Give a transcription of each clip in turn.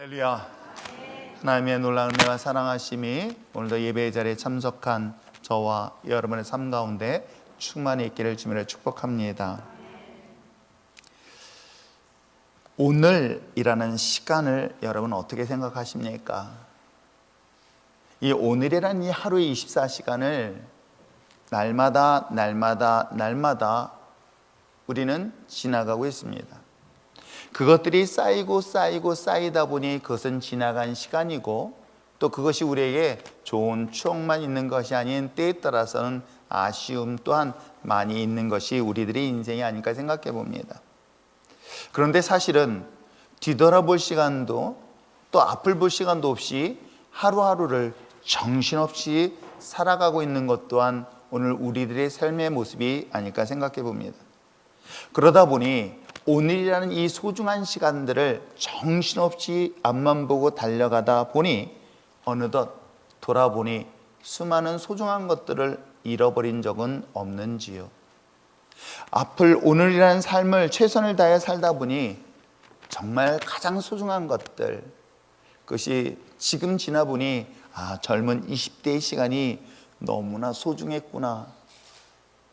할렐루야. 하나님의 놀라운 은혜와 사랑하심이 오늘도 예배의 자리에 참석한 저와 여러분의 삶 가운데 충만히 있기를 주님으로 축복합니다. 오늘이라는 시간을 여러분 어떻게 생각하십니까? 이 오늘이라는 이 하루의 24시간을 날마다 우리는 지나가고 있습니다. 그것들이 쌓이다 보니 그것은 지나간 시간이고, 또 그것이 우리에게 좋은 추억만 있는 것이 아닌 때에 따라서는 아쉬움 또한 많이 있는 것이 우리들의 인생이 아닐까 생각해 봅니다. 그런데 사실은 뒤돌아볼 시간도 또 앞을 볼 시간도 없이 하루하루를 정신없이 살아가고 있는 것 또한 오늘 우리들의 삶의 모습이 아닐까 생각해 봅니다. 그러다 보니 오늘이라는 이 소중한 시간들을 정신없이 앞만 보고 달려가다 보니 어느덧 돌아보니 수많은 소중한 것들을 잃어버린 적은 없는지요? 앞을 오늘이라는 삶을 최선을 다해 살다 보니 정말 가장 소중한 것들, 그것이 지금 지나보니 젊은 20대의 시간이 너무나 소중했구나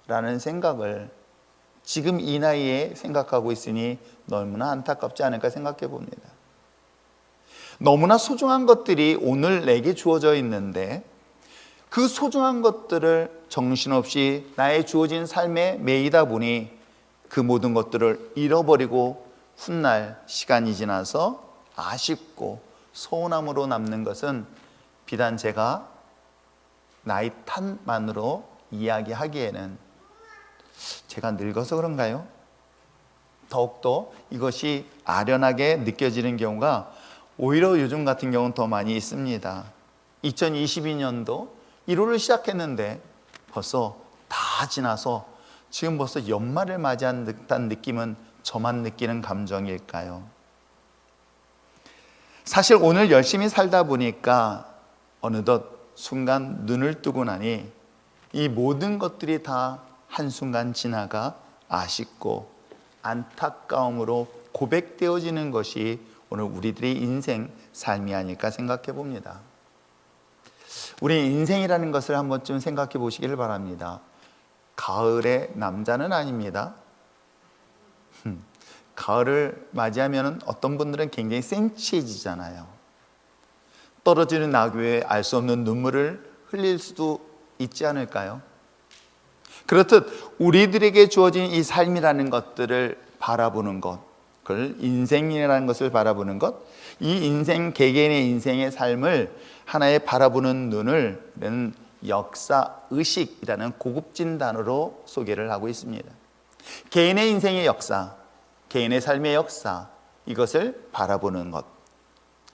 라는 생각을 지금 이 나이에 생각하고 있으니 너무나 안타깝지 않을까 생각해 봅니다. 너무나 소중한 것들이 오늘 내게 주어져 있는데 그 소중한 것들을 정신없이 나의 주어진 삶에 매이다 보니 그 모든 것들을 잃어버리고 훗날 시간이 지나서 아쉽고 서운함으로 남는 것은 비단 제가 나이 탓만으로 이야기하기에는 제가 늙어서 그런가요? 더욱더 이것이 아련하게 느껴지는 경우가 오히려 요즘 같은 경우는 더 많이 있습니다. 2022년도 1월을 시작했는데 벌써 다 지나서 지금 벌써 연말을 맞이한 듯한 느낌은 저만 느끼는 감정일까요? 사실 오늘 열심히 살다 보니까 어느덧 순간 눈을 뜨고 나니 이 모든 것들이 다 한순간 지나가 아쉽고 안타까움으로 고백되어지는 것이 오늘 우리들의 인생 삶이 아닐까 생각해 봅니다. 우리 인생이라는 것을 한 번쯤 생각해 보시기를 바랍니다. 가을의 남자는 아닙니다. 가을을 맞이하면 어떤 분들은 굉장히 센치해지잖아요. 떨어지는 낙엽에 알 수 없는 눈물을 흘릴 수도 있지 않을까요? 그렇듯 우리들에게 주어진 이 삶이라는 것들을 바라보는 것, 그걸 인생이라는 것을 바라보는 것, 이 인생, 개개인의 인생의 삶을 하나의 바라보는 눈을 역사의식이라는 고급진 단어로 소개를 하고 있습니다. 개인의 인생의 역사, 개인의 삶의 역사, 이것을 바라보는 것,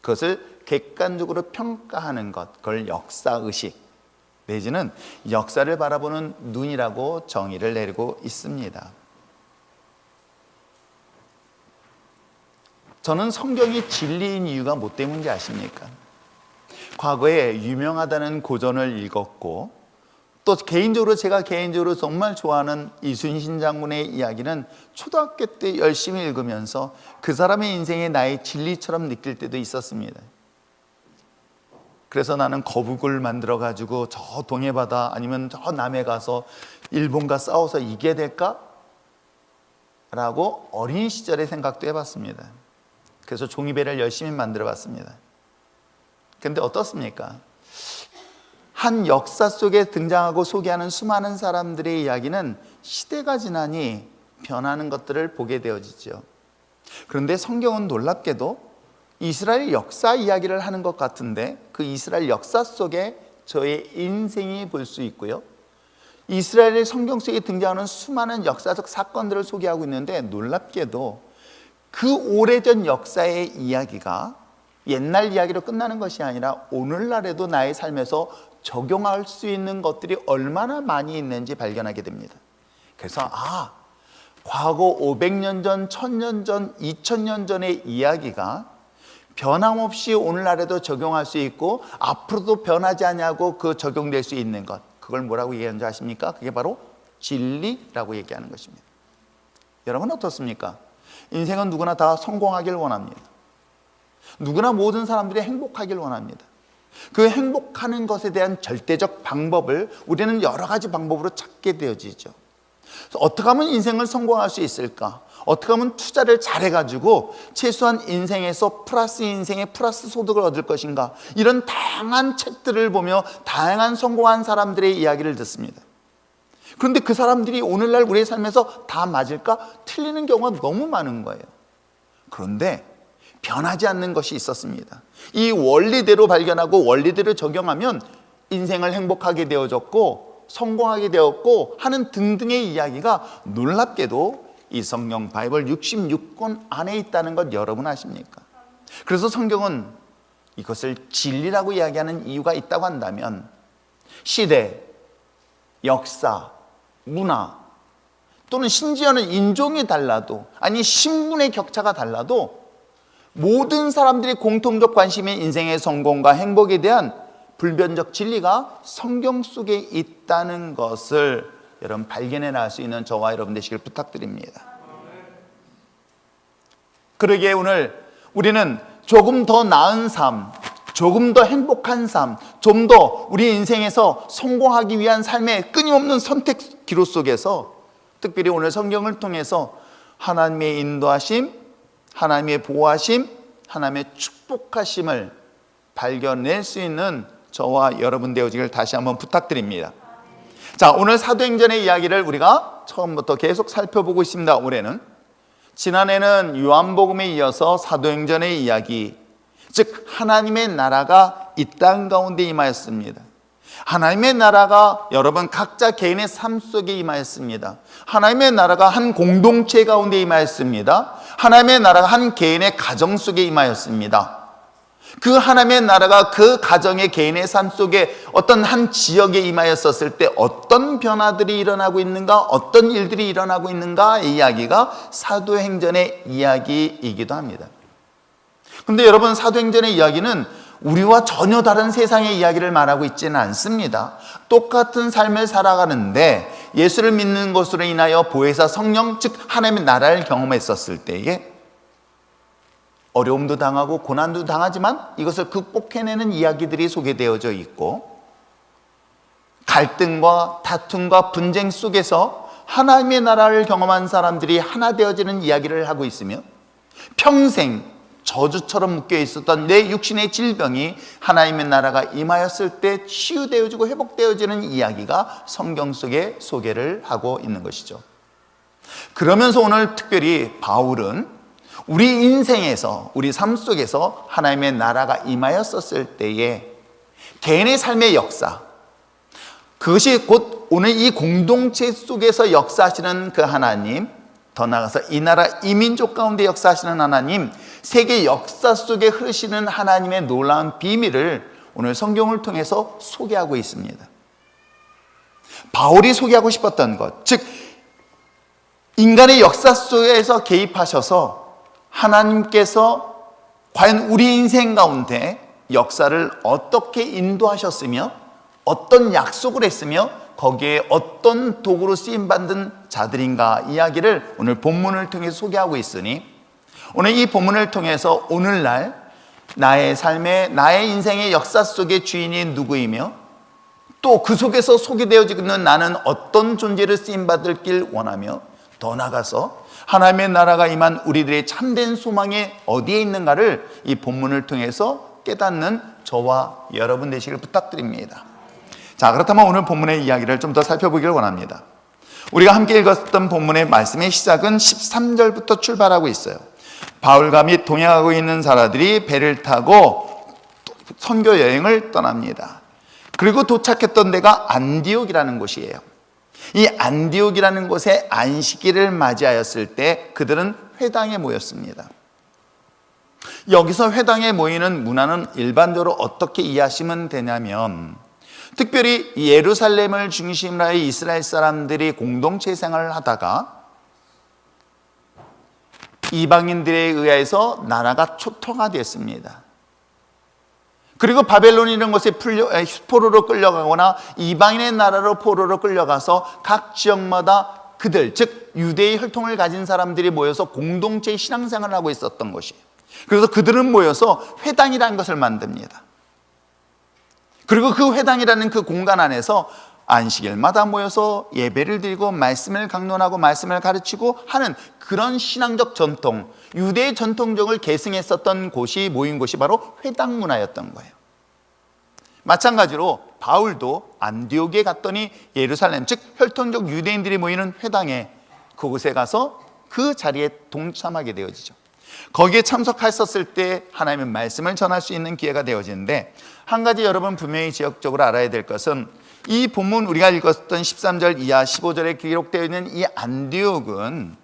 그것을 객관적으로 평가하는 것, 그걸 역사의식 내지는 역사를 바라보는 눈이라고 정의를 내리고 있습니다. 저는 성경이 진리인 이유가 뭐 때문인지 아십니까? 과거에 유명하다는 고전을 읽었고, 또 제가 개인적으로 정말 좋아하는 이순신 장군의 이야기는 초등학교 때 열심히 읽으면서 그 사람의 인생이 나의 진리처럼 느낄 때도 있었습니다. 그래서 나는 거북을 만들어 가지고 저 동해바다 아니면 저 남해 가서 일본과 싸워서 이겨야 될까? 라고 어린 시절에 생각도 해봤습니다. 그래서 종이배를 열심히 만들어 봤습니다. 그런데 어떻습니까? 한 역사 속에 등장하고 소개하는 수많은 사람들의 이야기는 시대가 지나니 변하는 것들을 보게 되어지죠. 그런데 성경은 놀랍게도 이스라엘 역사 이야기를 하는 것 같은데 그 이스라엘 역사 속에 저의 인생이 볼 수 있고요, 이스라엘의 성경 속에 등장하는 수많은 역사적 사건들을 소개하고 있는데 놀랍게도 그 오래전 역사의 이야기가 옛날 이야기로 끝나는 것이 아니라 오늘날에도 나의 삶에서 적용할 수 있는 것들이 얼마나 많이 있는지 발견하게 됩니다. 그래서 과거 500년 전, 1000년 전, 2000년 전의 이야기가 변함없이 오늘날에도 적용할 수 있고 앞으로도 변하지 않냐고 그 적용될 수 있는 것, 그걸 뭐라고 얘기하는지 아십니까? 그게 바로 진리라고 얘기하는 것입니다. 여러분 어떻습니까? 인생은 누구나 다 성공하길 원합니다. 누구나 모든 사람들이 행복하길 원합니다. 그 행복하는 것에 대한 절대적 방법을 우리는 여러 가지 방법으로 찾게 되어지죠. 어떻게 하면 인생을 성공할 수 있을까? 어떻게 하면 투자를 잘해가지고 최소한 인생에서 인생의 플러스 소득을 얻을 것인가? 이런 다양한 책들을 보며 다양한 성공한 사람들의 이야기를 듣습니다. 그런데 그 사람들이 오늘날 우리의 삶에서 다 맞을까? 틀리는 경우가 너무 많은 거예요. 그런데 변하지 않는 것이 있었습니다. 이 원리대로 발견하고 원리대로 적용하면 인생을 행복하게 되어졌고 성공하게 되었고 하는 등등의 이야기가 놀랍게도 이 성경 바이블 66권 안에 있다는 것 여러분 아십니까? 그래서 성경은 이것을 진리라고 이야기하는 이유가 있다고 한다면 시대, 역사, 문화 또는 심지어는 인종이 달라도 아니 신분의 격차가 달라도 모든 사람들이 공통적 관심인 인생의 성공과 행복에 대한 불변적 진리가 성경 속에 있다는 것을 여러분 발견해 낼 수 있는 저와 여러분 되시길 부탁드립니다. 그러기에 오늘 우리는 조금 더 나은 삶, 조금 더 행복한 삶, 좀 더 우리 인생에서 성공하기 위한 삶의 끊임없는 선택 기로 속에서 특별히 오늘 성경을 통해서 하나님의 인도하심, 하나님의 보호하심, 하나님의 축복하심을 발견낼 수 있는 저와 여러분 되어지길 다시 한번 부탁드립니다. 자, 오늘 사도행전의 이야기를 우리가 처음부터 계속 살펴보고 있습니다. 올해는 지난해는 요한복음에 이어서 사도행전의 이야기, 즉 하나님의 나라가 이 땅 가운데 임하였습니다. 하나님의 나라가 여러분 각자 개인의 삶 속에 임하였습니다. 하나님의 나라가 한 공동체 가운데 임하였습니다. 하나님의 나라가 한 개인의 가정 속에 임하였습니다. 그 하나님의 나라가 그 가정의 개인의 삶 속에 어떤 한 지역에 임하였었을 때 어떤 변화들이 일어나고 있는가, 어떤 일들이 일어나고 있는가의 이야기가 사도행전의 이야기이기도 합니다. 그런데 여러분, 사도행전의 이야기는 우리와 전혀 다른 세상의 이야기를 말하고 있지는 않습니다. 똑같은 삶을 살아가는데 예수를 믿는 것으로 인하여 보혜사 성령, 즉 하나님의 나라를 경험했었을 때에 어려움도 당하고 고난도 당하지만 이것을 극복해내는 이야기들이 소개되어져 있고, 갈등과 다툼과 분쟁 속에서 하나님의 나라를 경험한 사람들이 하나 되어지는 이야기를 하고 있으며, 평생 저주처럼 묶여 있었던 내 육신의 질병이 하나님의 나라가 임하였을 때 치유되어지고 회복되어지는 이야기가 성경 속에 소개를 하고 있는 것이죠. 그러면서 오늘 특별히 바울은 우리 인생에서, 우리 삶 속에서 하나님의 나라가 임하였었을 때에 개인의 삶의 역사, 그것이 곧 오늘 이 공동체 속에서 역사하시는 그 하나님, 더 나아가서 이 나라 이 민족 가운데 역사하시는 하나님, 세계 역사 속에 흐르시는 하나님의 놀라운 비밀을 오늘 성경을 통해서 소개하고 있습니다. 바울이 소개하고 싶었던 것, 즉 인간의 역사 속에서 개입하셔서 하나님께서 과연 우리 인생 가운데 역사를 어떻게 인도하셨으며 어떤 약속을 했으며 거기에 어떤 도구로 쓰임받은 자들인가 이야기를 오늘 본문을 통해 소개하고 있으니, 오늘 이 본문을 통해서 오늘날 나의 삶의, 나의 인생의 역사 속의 주인이 누구이며 또 그 속에서 소개되어지고 있는 나는 어떤 존재를 쓰임받을 길 원하며, 더 나아가서 하나님의 나라가 임한 우리들의 참된 소망이 어디에 있는가를 이 본문을 통해서 깨닫는 저와 여러분 되시길 부탁드립니다. 자, 그렇다면 오늘 본문의 이야기를 좀 더 살펴보기를 원합니다. 우리가 함께 읽었던 본문의 말씀의 시작은 13절부터 출발하고 있어요. 바울과 및 동행하고 있는 사람들이 배를 타고 선교 여행을 떠납니다. 그리고 도착했던 데가 안디옥이라는 곳이에요. 이 안디옥이라는 곳에 안식일을 맞이하였을 때 그들은 회당에 모였습니다. 여기서 회당에 모이는 문화는 일반적으로 어떻게 이해하시면 되냐면, 특별히 예루살렘을 중심으로 해 이스라엘 사람들이 공동체 생활을 하다가 이방인들에 의해서 나라가 초토화됐습니다. 그리고 바벨론이라는 곳에 포로로 끌려가거나 이방인의 나라로 포로로 끌려가서 각 지역마다 그들, 즉 유대의 혈통을 가진 사람들이 모여서 공동체의 신앙생활을 하고 있었던 것이에요. 그래서 그들은 모여서 회당이라는 것을 만듭니다. 그리고 그 회당이라는 그 공간 안에서 안식일마다 모여서 예배를 드리고 말씀을 강론하고 말씀을 가르치고 하는 그런 신앙적 전통, 유대의 전통적을 계승했었던 곳이 모인 곳이 바로 회당 문화였던 거예요. 마찬가지로 바울도 안디옥에 갔더니 예루살렘, 즉 혈통적 유대인들이 모이는 회당에, 그곳에 가서 그 자리에 동참하게 되어지죠. 거기에 참석했었을 때 하나님의 말씀을 전할 수 있는 기회가 되어지는데, 한 가지 여러분 분명히 지역적으로 알아야 될 것은, 이 본문 우리가 읽었던 13절 이하 15절에 기록되어 있는 이 안디옥은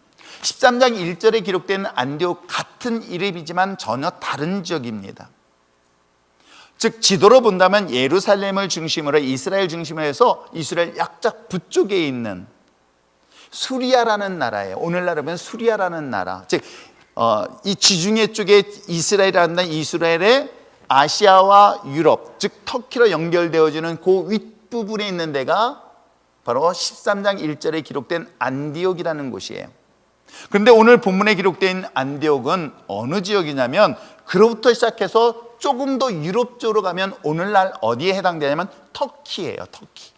13장 1절에 기록된 안디옥 같은 이름이지만 전혀 다른 지역입니다. 즉 지도로 본다면 예루살렘을 중심으로, 이스라엘 중심으로 해서 이스라엘 약작 북쪽에 있는 수리아라는 나라예요. 오늘날 보면 수리아라는 나라, 즉 이 지중해 쪽에 이스라엘이라는 이스라엘의 아시아와 유럽, 즉 터키로 연결되어지는 그 윗부분에 있는 데가 바로 13장 1절에 기록된 안디옥이라는 곳이에요. 그런데 오늘 본문에 기록된 안디옥은 어느 지역이냐면, 그로부터 시작해서 조금 더 유럽 쪽으로 가면 오늘날 어디에 해당되냐면 터키예요. 터키.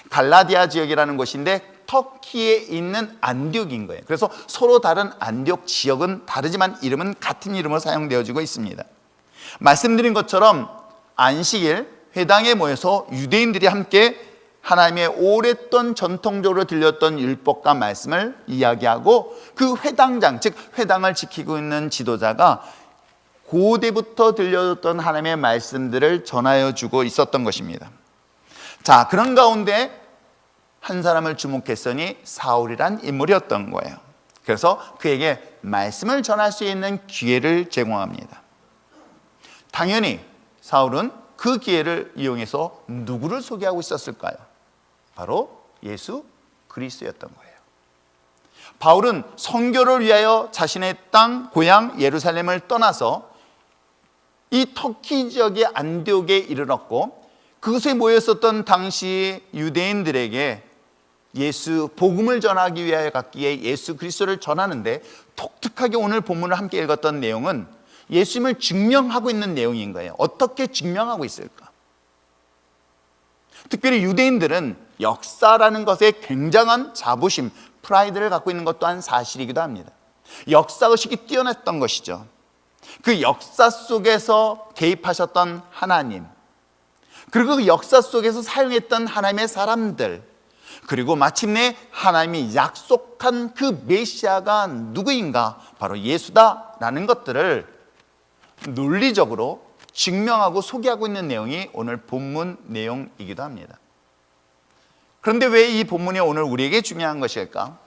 갈라디아 지역이라는 곳인데 터키에 있는 안디옥인 거예요. 그래서 서로 다른 안디옥 지역은 다르지만 이름은 같은 이름으로 사용되어지고 있습니다. 말씀드린 것처럼 안식일 회당에 모여서 유대인들이 함께 하나님의 오랫동안 전통적으로 들렸던 율법과 말씀을 이야기하고, 그 회당장, 즉 회당을 지키고 있는 지도자가 고대부터 들려줬던 하나님의 말씀들을 전하여 주고 있었던 것입니다. 자, 그런 가운데 한 사람을 주목했으니 사울이란 인물이었던 거예요. 그래서 그에게 말씀을 전할 수 있는 기회를 제공합니다. 당연히 사울은 그 기회를 이용해서 누구를 소개하고 있었을까요? 바로 예수 그리스도였던 거예요. 바울은 선교를 위하여 자신의 땅, 고향 예루살렘을 떠나서 이 터키 지역의 안디옥에 이르렀고, 그곳에 모였었던 당시 유대인들에게 예수 복음을 전하기 위하여 갔기에 예수 그리스도를 전하는데, 독특하게 오늘 본문을 함께 읽었던 내용은 예수님을 증명하고 있는 내용인 거예요. 어떻게 증명하고 있을까? 특별히 유대인들은 역사라는 것에 굉장한 자부심, 프라이드를 갖고 있는 것 또한 사실이기도 합니다. 역사의식이 뛰어났던 것이죠. 그 역사 속에서 개입하셨던 하나님, 그리고 그 역사 속에서 사용했던 하나님의 사람들, 그리고 마침내 하나님이 약속한 그 메시아가 누구인가, 바로 예수다라는 것들을 논리적으로 증명하고 소개하고 있는 내용이 오늘 본문 내용이기도 합니다. 그런데 왜 이 본문이 오늘 우리에게 중요한 것일까?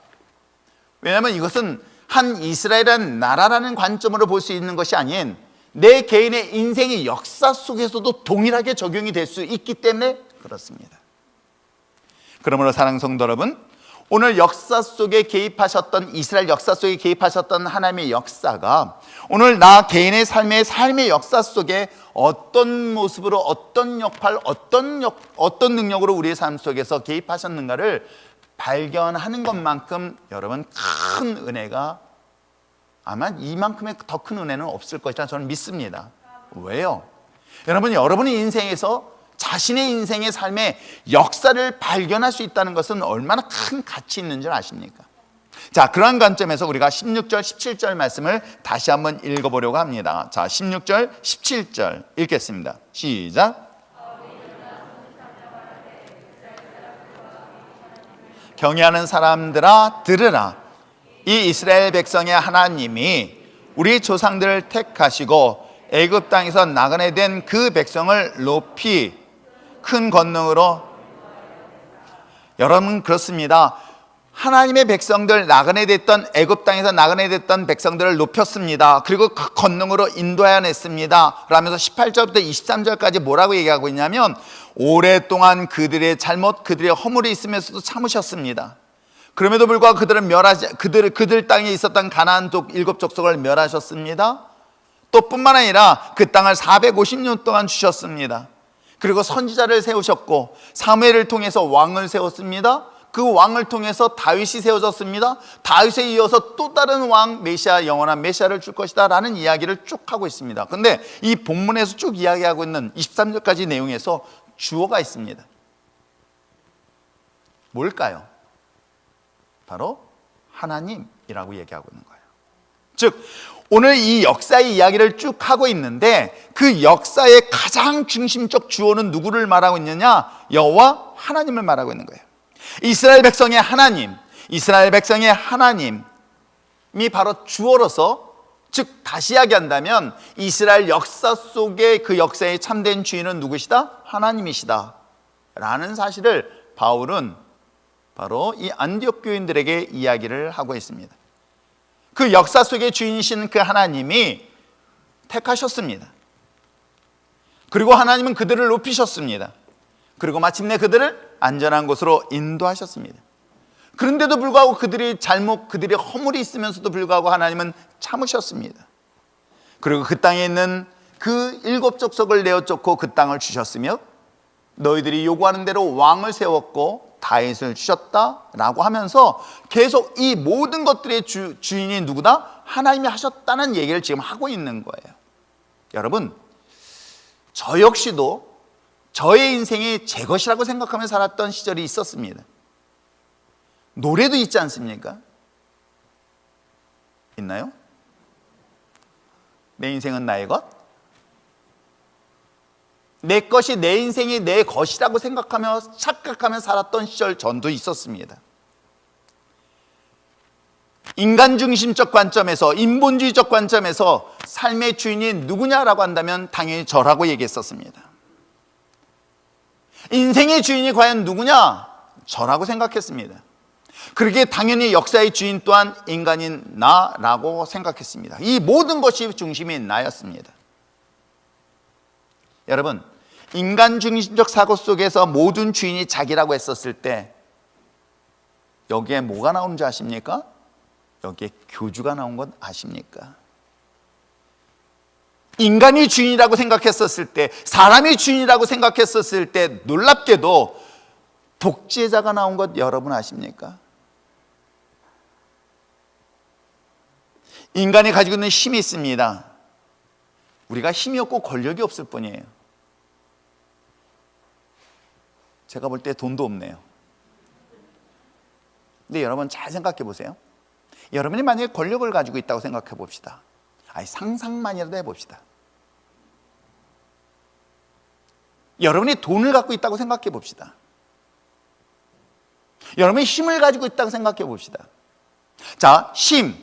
왜냐하면 이것은 한 이스라엘이라는 나라라는 관점으로 볼 수 있는 것이 아닌 내 개인의 인생의 역사 속에서도 동일하게 적용이 될 수 있기 때문에 그렇습니다. 그러므로 사랑하는 성도 여러분, 오늘 역사 속에 개입하셨던, 이스라엘 역사 속에 개입하셨던 하나님의 역사가 오늘 나 개인의 삶의 역사 속에 어떤 모습으로, 어떤 역할, 어떤 능력으로 우리의 삶 속에서 개입하셨는가를 발견하는 것만큼 여러분 큰 은혜가, 아마 이만큼의 더 큰 은혜는 없을 것이라 저는 믿습니다. 왜요? 여러분의 인생에서 자신의 인생의 삶의 역사를 발견할 수 있다는 것은 얼마나 큰 가치 있는 줄 아십니까? 자, 그러한 관점에서 우리가 16절, 17절 말씀을 다시 한번 읽어보려고 합니다. 자, 16절, 17절 읽겠습니다. 시작. 경외하는 사람들아 들으라. 이 이스라엘 백성의 하나님이 우리 조상들을 택하시고 애굽 땅에서 나그네 된 그 백성을 높이 큰 권능으로, 여러분 그렇습니다. 하나님의 백성들, 나그네 됐던 애굽 땅에서 나그네 됐던 백성들을 높였습니다. 그리고 그 권능으로 인도하여 냈습니다. 그러면서 18절부터 23절까지 뭐라고 얘기하고 있냐면, 오랫동안 그들의 잘못, 그들의 허물이 있으면서도 참으셨습니다. 그럼에도 불구하고 그들은 그들 땅에 있었던 가나안 일곱 족속을 멸하셨습니다. 또 뿐만 아니라 그 땅을 450년 동안 주셨습니다. 그리고 선지자를 세우셨고 사무엘을 통해서 왕을 세웠습니다. 그 왕을 통해서 다윗이 세워졌습니다. 다윗에 이어서 또 다른 왕 메시아, 영원한 메시아를 줄 것이다 라는 이야기를 쭉 하고 있습니다. 근데 이 본문에서 쭉 이야기하고 있는 23절까지 내용에서 주어가 있습니다. 뭘까요? 바로 하나님이라고 얘기하고 있는 거예요. 즉 오늘 이 역사의 이야기를 쭉 하고 있는데 그 역사의 가장 중심적 주어는 누구를 말하고 있느냐? 여호와 하나님을 말하고 있는 거예요. 이스라엘 백성의 하나님, 이스라엘 백성의 하나님이 바로 주어로서, 즉 다시 이야기한다면 이스라엘 역사 속에 그 역사의 참된 주인은 누구시다? 하나님이시다 라는 사실을 바울은 바로 이 안디옥 교인들에게 이야기를 하고 있습니다. 그 역사 속의 주인이신 그 하나님이 택하셨습니다. 그리고 하나님은 그들을 높이셨습니다. 그리고 마침내 그들을 안전한 곳으로 인도하셨습니다. 그런데도 불구하고 그들이 허물이 있으면서도 불구하고 하나님은 참으셨습니다. 그리고 그 땅에 있는 그 7 족속을 내어 쫓고 그 땅을 주셨으며 너희들이 요구하는 대로 왕을 세웠고 다윗을 주셨다라고 하면서 계속 이 모든 것들의 주인이 누구다? 하나님이 하셨다는 얘기를 지금 하고 있는 거예요. 여러분, 저 역시도 저의 인생이 제 것이라고 생각하며 살았던 시절이 있었습니다. 노래도 있지 않습니까? 있나요? 내 인생은 나의 것? 내 것이, 내 인생이 내 것이라고 생각하며 착각하며 살았던 시절 전도 있었습니다. 인간 중심적 관점에서, 인본주의적 관점에서 삶의 주인이 누구냐라고 한다면 당연히 저라고 얘기했었습니다. 인생의 주인이 과연 누구냐? 저라고 생각했습니다. 그러기에 당연히 역사의 주인 또한 인간인 나라고 생각했습니다. 이 모든 것이 중심이 나였습니다. 여러분, 인간 중심적 사고 속에서 모든 주인이 자기라고 했었을 때 여기에 뭐가 나오는 줄 아십니까? 여기에 교주가 나온 건 아십니까? 인간이 주인이라고 생각했었을 때, 사람이 주인이라고 생각했었을 때 놀랍게도 독재자가 나온 것 여러분 아십니까? 인간이 가지고 있는 힘이 있습니다. 우리가 힘이 없고 권력이 없을 뿐이에요. 제가 볼 때 돈도 없네요. 근데 여러분 잘 생각해 보세요. 여러분이 만약에 권력을 가지고 있다고 생각해 봅시다. 상상만이라도 해봅시다. 여러분이 돈을 갖고 있다고 생각해 봅시다. 여러분이 힘을 가지고 있다고 생각해 봅시다. 자, 힘,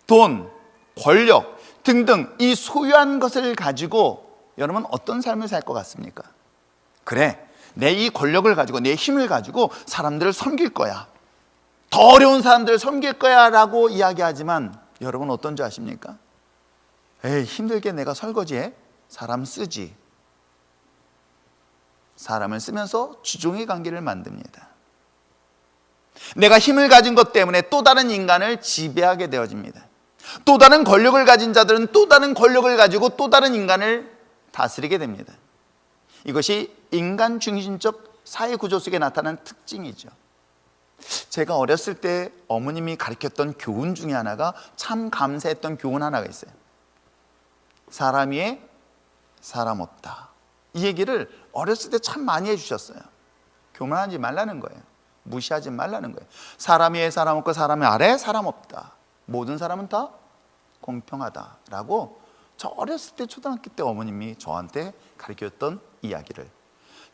돈, 권력 등등 이 소유한 것을 가지고 여러분 어떤 삶을 살 것 같습니까? 그래, 내 이 권력을 가지고, 내 힘을 가지고 사람들을 섬길 거야, 더 어려운 사람들을 섬길 거야 라고 이야기하지만 여러분 어떤 줄 아십니까? 에이, 힘들게 내가 설거지해? 사람 쓰지. 사람을 쓰면서 주종의 관계를 만듭니다. 내가 힘을 가진 것 때문에 또 다른 인간을 지배하게 되어집니다. 또 다른 권력을 가진 자들은 또 다른 권력을 가지고 또 다른 인간을 다스리게 됩니다. 이것이 인간 중심적 사회 구조 속에 나타나는 특징이죠. 제가 어렸을 때 어머님이 가르쳤던 교훈 중에 하나가, 참 감사했던 교훈 하나가 있어요. 사람 위에 사람 없다. 이 얘기를 어렸을 때 참 많이 해주셨어요. 교만하지 말라는 거예요. 무시하지 말라는 거예요. 사람 위에 사람 없고 사람 아래에 사람 없다. 모든 사람은 다 공평하다라고 저 어렸을 때, 초등학교 때 어머님이 저한테 가르쳤던 이야기를,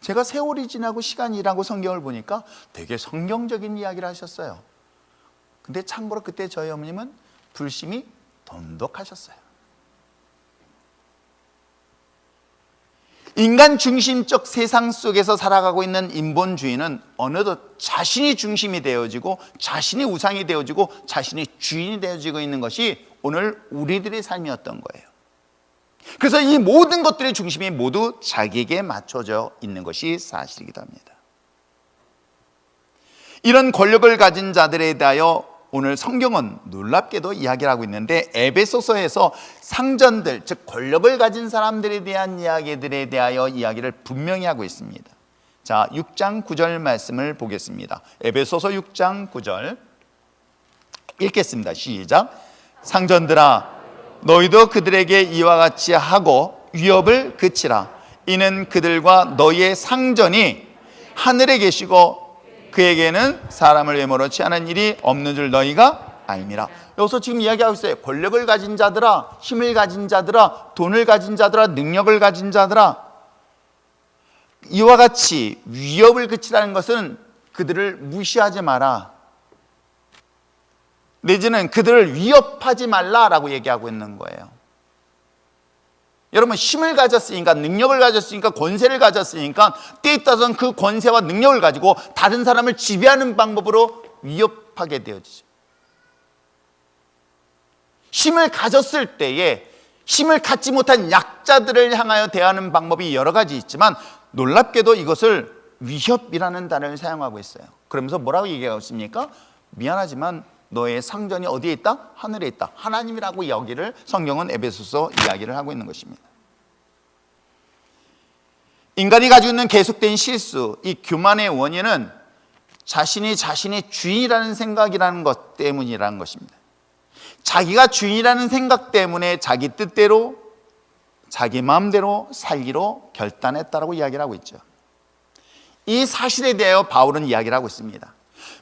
제가 세월이 지나고 시간이 지나고 성경을 보니까 되게 성경적인 이야기를 하셨어요. 근데 참고로 그때 저희 어머님은 불심이 돈독하셨어요. 인간 중심적 세상 속에서 살아가고 있는 인본주의는 어느덧 자신이 중심이 되어지고 자신이 우상이 되어지고 자신이 주인이 되어지고 있는 것이 오늘 우리들의 삶이었던 거예요. 그래서 이 모든 것들의 중심이 모두 자기에게 맞춰져 있는 것이 사실이기도 합니다. 이런 권력을 가진 자들에 대하여 오늘 성경은 놀랍게도 이야기를 하고 있는데, 에베소서에서 상전들, 즉 권력을 가진 사람들에 대한 이야기들에 대하여 이야기를 분명히 하고 있습니다. 자, 6장 9절 말씀을 보겠습니다. 에베소서 6장 9절 읽겠습니다. 시작. 상전들아, 너희도 그들에게 이와 같이 하고 위협을 그치라. 이는 그들과 너희의 상전이 하늘에 계시고 그에게는 사람을 외모로 취하는 일이 없는 줄 너희가 알미라. 여기서 지금 이야기하고 있어요. 권력을 가진 자들아, 힘을 가진 자들아, 돈을 가진 자들아, 능력을 가진 자들아, 이와 같이 위협을 그치라는 것은 그들을 무시하지 마라, 내지는 그들을 위협하지 말라라고 얘기하고 있는 거예요. 여러분, 힘을 가졌으니까, 능력을 가졌으니까, 권세를 가졌으니까 때에 따라서는 그 권세와 능력을 가지고 다른 사람을 지배하는 방법으로 위협하게 되어지죠. 힘을 가졌을 때에 힘을 갖지 못한 약자들을 향하여 대하는 방법이 여러 가지 있지만 놀랍게도 이것을 위협이라는 단어를 사용하고 있어요. 그러면서 뭐라고 얘기하고 있습니까? 미안하지만 너의 상전이 어디에 있다? 하늘에 있다. 하나님이라고 여기를 성경은 에베소서 이야기를 하고 있는 것입니다. 인간이 가지고 있는 계속된 실수, 이 교만의 원인은 자신이 자신의 주인이라는 생각이라는 것 때문이라는 것입니다. 자기가 주인이라는 생각 때문에 자기 뜻대로, 자기 마음대로 살기로 결단했다라고 이야기를 하고 있죠. 이 사실에 대하여 바울은 이야기를 하고 있습니다.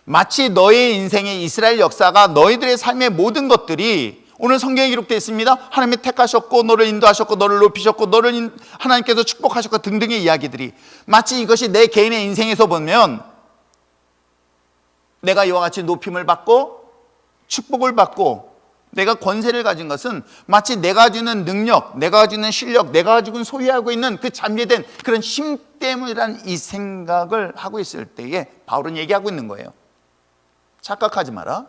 마치 너의 인생의 이스라엘 역사가 너희들의 삶의 모든 것들이 오늘 성경에 기록되어 있습니다. 하나님이 택하셨고 너를 인도하셨고 너를 높이셨고 너를 하나님께서 축복하셨고 등등의 이야기들이 마치 이것이 내 개인의 인생에서 보면 내가 이와 같이 높임을 받고 축복을 받고 내가 권세를 가진 것은 마치 내가 가지고 있는 능력, 내가 가지고 있는 실력, 내가 가지고 소유하고 있는 그 잠재된 그런 힘 때문이라는 이 생각을 하고 있을 때에 바울은 얘기하고 있는 거예요. 착각하지 마라.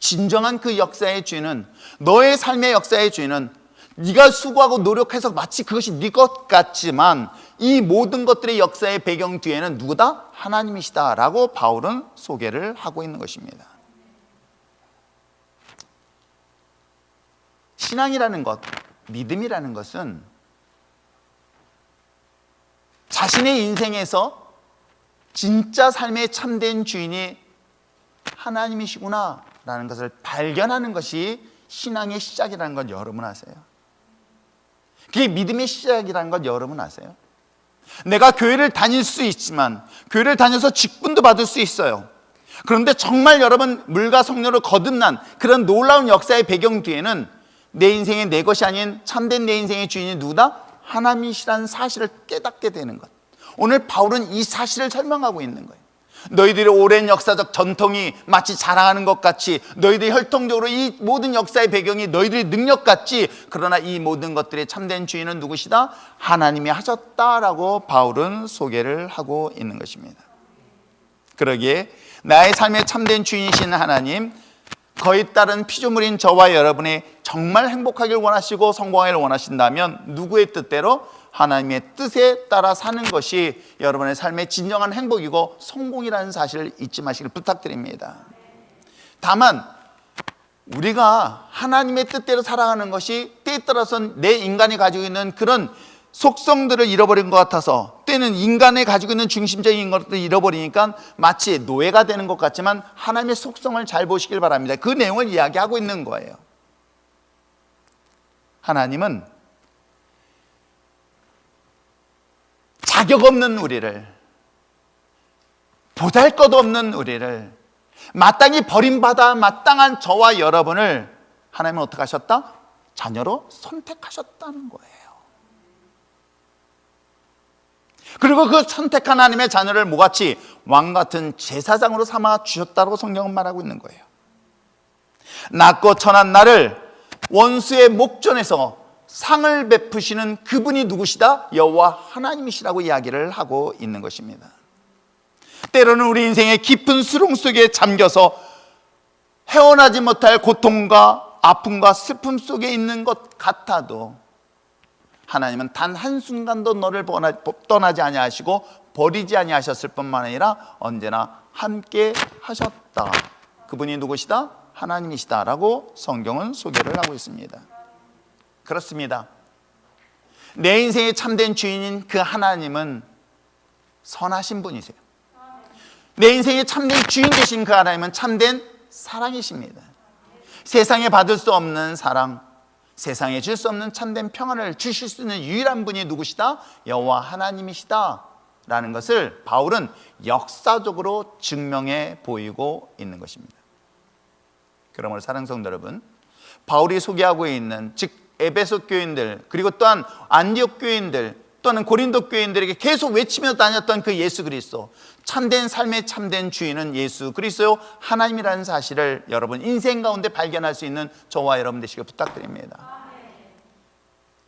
진정한 그 역사의 주인은, 너의 삶의 역사의 주인은 네가 수고하고 노력해서 마치 그것이 네 것 같지만 이 모든 것들의 역사의 배경 뒤에는 누구다? 하나님이시다 라고 바울은 소개를 하고 있는 것입니다. 신앙이라는 것, 믿음이라는 것은 자신의 인생에서 진짜 삶의 참된 주인이 하나님이시구나 라는 것을 발견하는 것이 신앙의 시작이라는 것 여러분 아세요? 그게 믿음의 시작이라는 것 여러분 아세요? 내가 교회를 다닐 수 있지만 교회를 다녀서 직분도 받을 수 있어요. 그런데 정말 여러분 물과 성령으로 거듭난 그런 놀라운 역사의 배경 뒤에는 내 인생의 내 것이 아닌 참된 내 인생의 주인이 누구다? 하나님이시라는 사실을 깨닫게 되는 것. 오늘 바울은 이 사실을 설명하고 있는 거예요. 너희들의 오랜 역사적 전통이 마치 자랑하는 것 같이, 너희들이 혈통적으로 이 모든 역사의 배경이 너희들의 능력 같지, 그러나 이 모든 것들의 참된 주인은 누구시다? 하나님이 하셨다라고 바울은 소개를 하고 있는 것입니다. 그러기에 나의 삶의 참된 주인이신 하나님, 거의 따른 피조물인 저와 여러분이 정말 행복하길 원하시고 성공하길 원하신다면 누구의 뜻대로? 하나님의 뜻에 따라 사는 것이 여러분의 삶의 진정한 행복이고 성공이라는 사실을 잊지 마시길 부탁드립니다. 다만 우리가 하나님의 뜻대로 살아가는 것이 때에 따라서는 내 인간이 가지고 있는 그런 속성들을 잃어버린 것 같아서, 때는 인간이 가지고 있는 중심적인 것들을 잃어버리니까 마치 노예가 되는 것 같지만 하나님의 속성을 잘 보시길 바랍니다. 그 내용을 이야기하고 있는 거예요. 하나님은 자격 없는 우리를, 보잘것없는 우리를, 마땅히 버림받아 마땅한 저와 여러분을 하나님은 어떻게 하셨다? 자녀로 선택하셨다는 거예요. 그리고 그 선택한 하나님의 자녀를 모같이 왕같은 제사장으로 삼아 주셨다고 성경은 말하고 있는 거예요. 낮고 천한 나를 원수의 목전에서 상을 베푸시는 그분이 누구시다? 여호와 하나님이시라고 이야기를 하고 있는 것입니다. 때로는 우리 인생의 깊은 수렁 속에 잠겨서 헤어나지 못할 고통과 아픔과 슬픔 속에 있는 것 같아도 하나님은 단 한순간도 너를 떠나지 아니하시고 버리지 아니하셨을 뿐만 아니라 언제나 함께 하셨다. 그분이 누구시다? 하나님이시다 라고 성경은 소개를 하고 있습니다. 그렇습니다. 내 인생의 참된 주인인 그 하나님은 선하신 분이세요. 내 인생의 참된 주인 되신 그 하나님은 참된 사랑이십니다. 세상에 받을 수 없는 사랑, 세상에 줄 수 없는 참된 평안을 주실 수 있는 유일한 분이 누구시다? 여호와 하나님이시다 라는 것을 바울은 역사적으로 증명해 보이고 있는 것입니다. 그러므로 사랑하는 성도 여러분, 바울이 소개하고 있는 즉 에베소 교인들, 그리고 또한 안디옥 교인들, 또는 고린도 교인들에게 계속 외치며 다녔던 그 예수 그리스도, 참된 삶의 참된 주인은 예수 그리스도 하나님이라는 사실을 여러분 인생 가운데 발견할 수 있는 저와 여러분 되시길 부탁드립니다.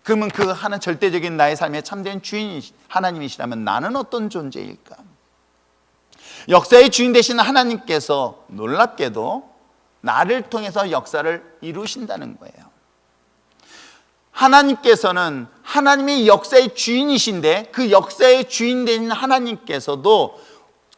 그러면 그 하나 절대적인 나의 삶의 참된 주인 하나님이시라면 나는 어떤 존재일까? 역사의 주인 되신 하나님께서 놀랍게도 나를 통해서 역사를 이루신다는 거예요. 하나님께서는 하나님이 역사의 주인이신데 그 역사의 주인 된 하나님께서도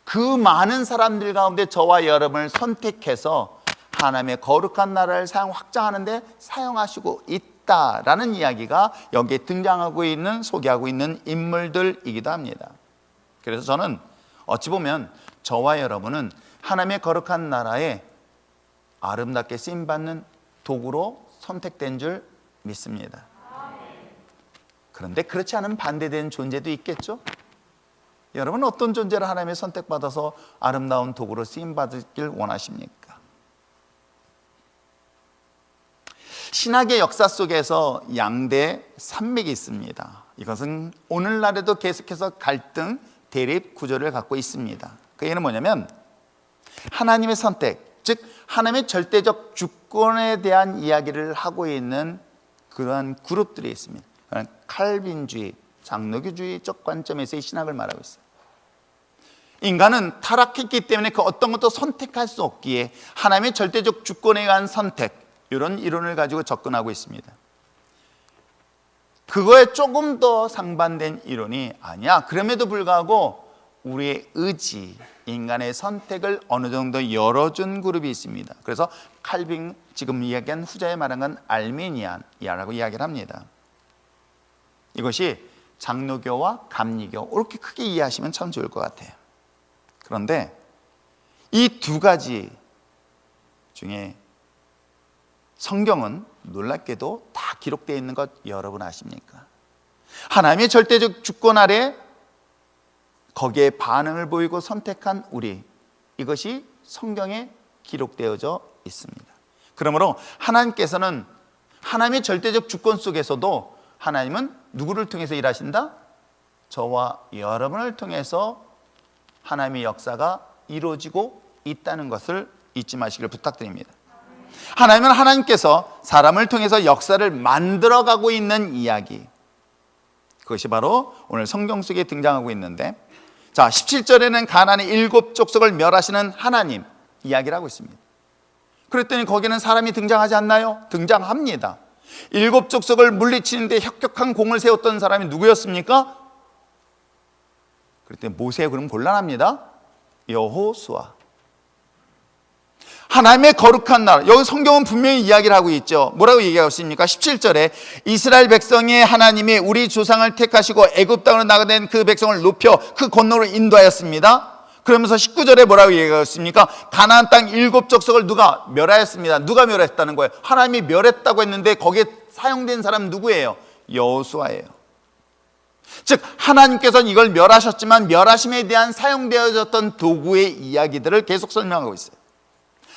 그 많은 사람들 가운데 저와 여러분을 선택해서 하나님의 거룩한 나라를 확장하는 데 사용하시고 있다라는 이야기가 여기에 등장하고 있는, 소개하고 있는 인물들이기도 합니다. 그래서 저는 어찌 보면 저와 여러분은 하나님의 거룩한 나라에 아름답게 쓰임받는 도구로 선택된 줄 믿습니다. 그런데 그렇지 않은 반대된 존재도 있겠죠? 여러분 어떤 존재를 하나님의 선택받아서 아름다운 도구로 쓰임받길 원하십니까? 신학의 역사 속에서 양대 산맥이 있습니다. 이것은 오늘날에도 계속해서 갈등, 대립 구조를 갖고 있습니다. 그 얘기는 뭐냐면 하나님의 선택, 즉 하나님의 절대적 주권에 대한 이야기를 하고 있는 그러한 그룹들이 있습니다. 칼빈주의, 장로교주의적 관점에서의 신학을 말하고 있어요. 인간은 타락했기 때문에 그 어떤 것도 선택할 수 없기에 하나님의 절대적 주권에 의한 선택, 이런 이론을 가지고 접근하고 있습니다. 그거에 조금 더 상반된 이론이 아니야, 그럼에도 불구하고 우리의 의지, 인간의 선택을 어느 정도 열어준 그룹이 있습니다. 그래서 칼빈, 지금 이야기한 후자에 말한 건 알미니안이라고 이야기를 합니다. 이것이 장로교와 감리교, 이렇게 크게 이해하시면 참 좋을 것 같아요. 그런데 이 두 가지 중에 성경은 놀랍게도 다 기록되어 있는 것 여러분 아십니까? 하나님의 절대적 주권 아래 거기에 반응을 보이고 선택한 우리, 이것이 성경에 기록되어져 있습니다. 그러므로 하나님께서는 하나님의 절대적 주권 속에서도 하나님은 누구를 통해서 일하신다? 저와 여러분을 통해서 하나님의 역사가 이루어지고 있다는 것을 잊지 마시기를 부탁드립니다. 하나님은 하나님께서 사람을 통해서 역사를 만들어가고 있는 이야기, 그것이 바로 오늘 성경 속에 등장하고 있는데, 자 17절에는 가나안의 7 족속을 멸하시는 하나님 이야기를 하고 있습니다. 그랬더니 거기는 사람이 등장하지 않나요? 등장합니다. 7 족속을 물리치는데 혁혁한 공을 세웠던 사람이 누구였습니까? 그랬더니 모세, 그럼 곤란합니다. 여호수아. 하나님의 거룩한 나라, 여기 성경은 분명히 이야기를 하고 있죠. 뭐라고 얘기하고 있습니까? 17절에 이스라엘 백성의 하나님이 우리 조상을 택하시고 애굽 땅으로 나가된 그 백성을 높여 그 건너로 인도하였습니다. 그러면서 19절에 뭐라고 얘기하고 있습니까? 가나안 땅 7 족속을 누가 멸하였습니다. 누가 멸했다는 거예요? 하나님이 멸했다고 했는데 거기에 사용된 사람 누구예요? 여호수아예요. 즉 하나님께서는 이걸 멸하셨지만 멸하심에 대한 사용되어졌던 도구의 이야기들을 계속 설명하고 있어요.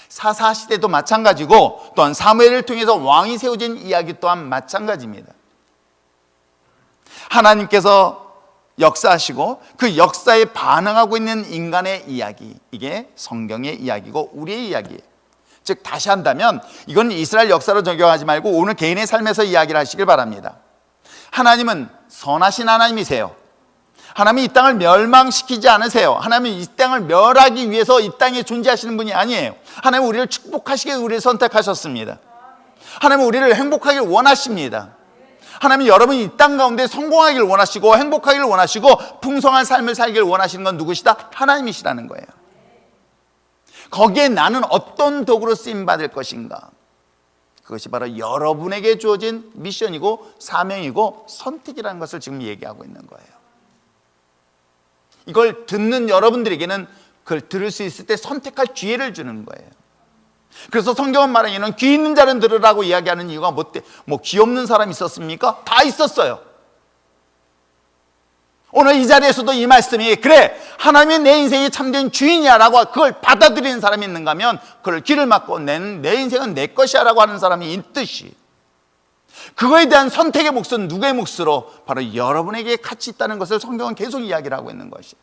사사시대도 마찬가지고, 또한 사무엘을 통해서 왕이 세워진 이야기 또한 마찬가지입니다. 하나님께서 역사하시고 그 역사에 반응하고 있는 인간의 이야기, 이게 성경의 이야기고 우리의 이야기예요. 즉 다시 한다면 이건 이스라엘 역사로 적용하지 말고 오늘 개인의 삶에서 이야기를 하시길 바랍니다. 하나님은 선하신 하나님이세요. 하나님이 이 땅을 멸망시키지 않으세요. 하나님은 이 땅을 멸하기 위해서 이 땅에 존재하시는 분이 아니에요. 하나님은 우리를 축복하시기 위해 우리를 선택하셨습니다. 하나님은 우리를 행복하길 원하십니다. 하나님은 여러분이 이 땅 가운데 성공하길 원하시고 행복하길 원하시고 풍성한 삶을 살길 원하시는 건 누구시다? 하나님이시라는 거예요. 거기에 나는 어떤 도구로 쓰임받을 것인가? 그것이 바로 여러분에게 주어진 미션이고 사명이고 선택이라는 것을 지금 얘기하고 있는 거예요. 이걸 듣는 여러분들에게는 그걸 들을 수 있을 때 선택할 기회를 주는 거예요. 그래서 성경은 말하기는 귀 있는 자는 들으라고 이야기하는 이유가 뭐 귀 없는 사람이 있었습니까? 다 있었어요. 오늘 이 자리에서도 이 말씀이 그래 하나님이 내 인생이 참된 주인이야 라고 그걸 받아들이는 사람이 있는가 하면 그걸 귀를 막고 내 인생은 내 것이야 라고 하는 사람이 있듯이 그거에 대한 선택의 몫은 누구의 몫으로? 바로 여러분에게 가치 있다는 것을 성경은 계속 이야기를 하고 있는 것이.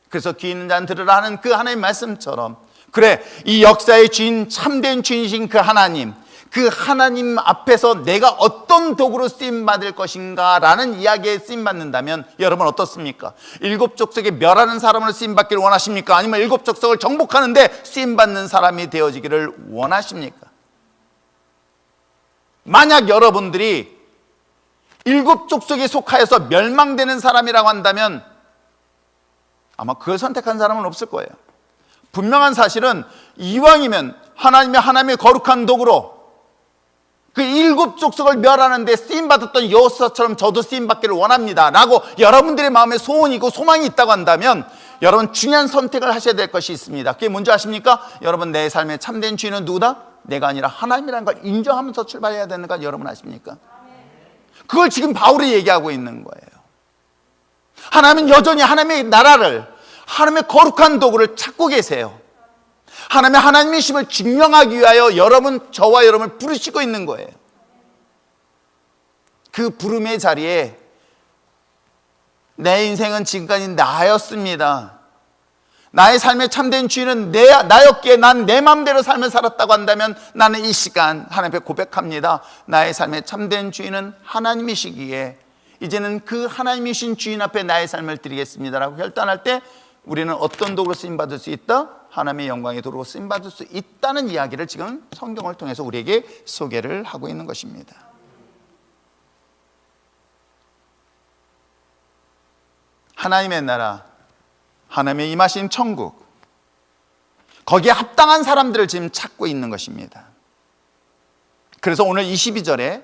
그래서 귀 있는 자는 들으라 하는 그 하나님의 말씀처럼 그래 이 역사의 주인 참된 주인이신 그 하나님 앞에서 내가 어떤 도구로 쓰임받을 것인가 라는 이야기에 쓰임받는다면 여러분 어떻습니까? 일곱 족속에 멸하는 사람으로 쓰임받기를 원하십니까? 아니면 일곱 족속을 정복하는 데 쓰임받는 사람이 되어지기를 원하십니까? 만약 여러분들이 일곱 족속에 속하여서 멸망되는 사람이라고 한다면 아마 그걸 선택한 사람은 없을 거예요. 분명한 사실은 이왕이면 하나님의 거룩한 도구로 그 일곱 족속을 멸하는 데 쓰임받았던 여호수아처럼 저도 쓰임받기를 원합니다 라고 여러분들의 마음에 소원이고 소망이 있다고 한다면 여러분 중요한 선택을 하셔야 될 것이 있습니다. 그게 뭔지 아십니까? 여러분 내 삶의 참된 주인은 누구다? 내가 아니라 하나님이라는 걸 인정하면서 출발해야 되는 걸 여러분 아십니까? 그걸 지금 바울이 얘기하고 있는 거예요. 하나님은 여전히 하나님의 나라를 하나님의 거룩한 도구를 찾고 계세요. 하나님의 하나님이심을 증명하기 위하여 저와 여러분을 부르시고 있는 거예요. 그 부름의 자리에 내 인생은 지금까지 나였습니다. 나의 삶의 참된 주인은 나였기에 난 내 마음대로 삶을 살았다고 한다면 나는 이 시간 하나님 앞에 고백합니다. 나의 삶의 참된 주인은 하나님이시기에 이제는 그 하나님이신 주인 앞에 나의 삶을 드리겠습니다라고 결단할 때 우리는 어떤 도구로 쓰임받을 수 있다? 하나님의 영광의 도구로 쓰임받을 수 있다는 이야기를 지금 성경을 통해서 우리에게 소개를 하고 있는 것입니다. 하나님의 나라, 하나님의 임하신 천국, 거기에 합당한 사람들을 지금 찾고 있는 것입니다. 그래서 오늘 22절에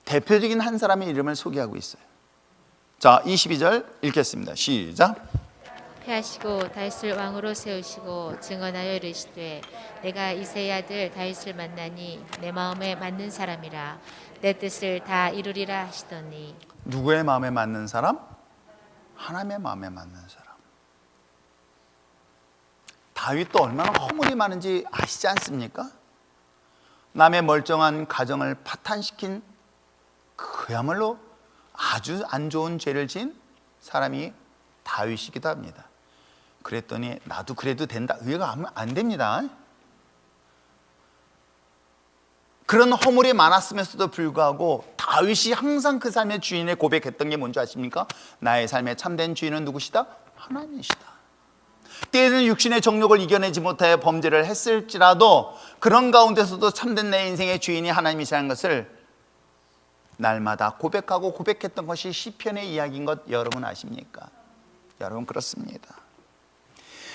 대표적인 한 사람의 이름을 소개하고 있어요. 자, 22절 읽겠습니다. 시작. 패하시고 다윗을 왕으로 세우시고 증언하여 이르시되 내가 이새의 아들 다윗을 만나니 내 마음에 맞는 사람이라 내 뜻을 다 이루리라 하시더니. 누구의 마음에 맞는 사람? 하나님의 마음에 맞는 사람. 다윗도 얼마나 허물이 많은지 아시지 않습니까? 남의 멀쩡한 가정을 파탄시킨 그야말로 아주 안 좋은 죄를 지은 사람이 다윗이기도 합니다. 그랬더니 나도 그래도 된다. 의외가 안 됩니다. 그런 허물이 많았으면서도 불구하고 다윗이 항상 그 삶의 주인을 고백했던 게 뭔지 아십니까? 나의 삶의 참된 주인은 누구시다? 하나님이시다. 때에는 육신의 정욕을 이겨내지 못하여 범죄를 했을지라도 그런 가운데서도 참된 내 인생의 주인이 하나님이시라는 것을 날마다 고백하고 고백했던 것이 시편의 이야기인 것 여러분 아십니까? 여러분 그렇습니다.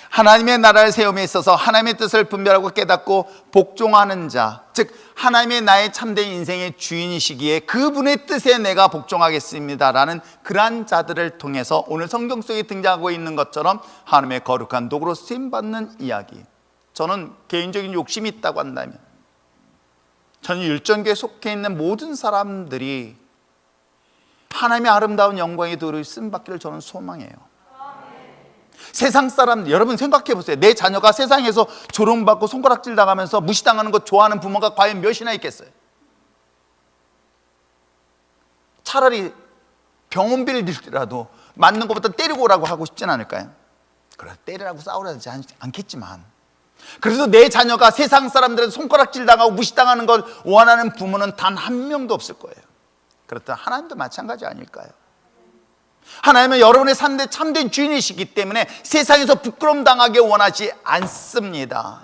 하나님의 나라를 세움에 있어서 하나님의 뜻을 분별하고 깨닫고 복종하는 자, 즉 하나님의 나의 참된 인생의 주인이시기에 그분의 뜻에 내가 복종하겠습니다 라는 그러한 자들을 통해서 오늘 성경 속에 등장하고 있는 것처럼 하나님의 거룩한 도구로 쓰임받는 이야기. 저는 개인적인 욕심이 있다고 한다면 저는 율전교에 속해 있는 모든 사람들이 하나님의 아름다운 영광의 도구로 쓰임받기를 저는 소망해요. 세상 사람, 여러분 생각해 보세요. 내 자녀가 세상에서 조롱받고 손가락질 당하면서 무시당하는 것 좋아하는 부모가 과연 몇이나 있겠어요? 차라리 병원비를 들더라도 맞는 것보다 때리고 오라고 하고 싶진 않을까요? 그래, 때리라고 싸우라지 않겠지만 그래서 내 자녀가 세상 사람들한테 손가락질 당하고 무시당하는 걸 원하는 부모는 단 한 명도 없을 거예요. 그렇다면 하나님도 마찬가지 아닐까요? 하나님은 여러분의 삶의 참된 주인이시기 때문에 세상에서 부끄러움 당하게 원하지 않습니다.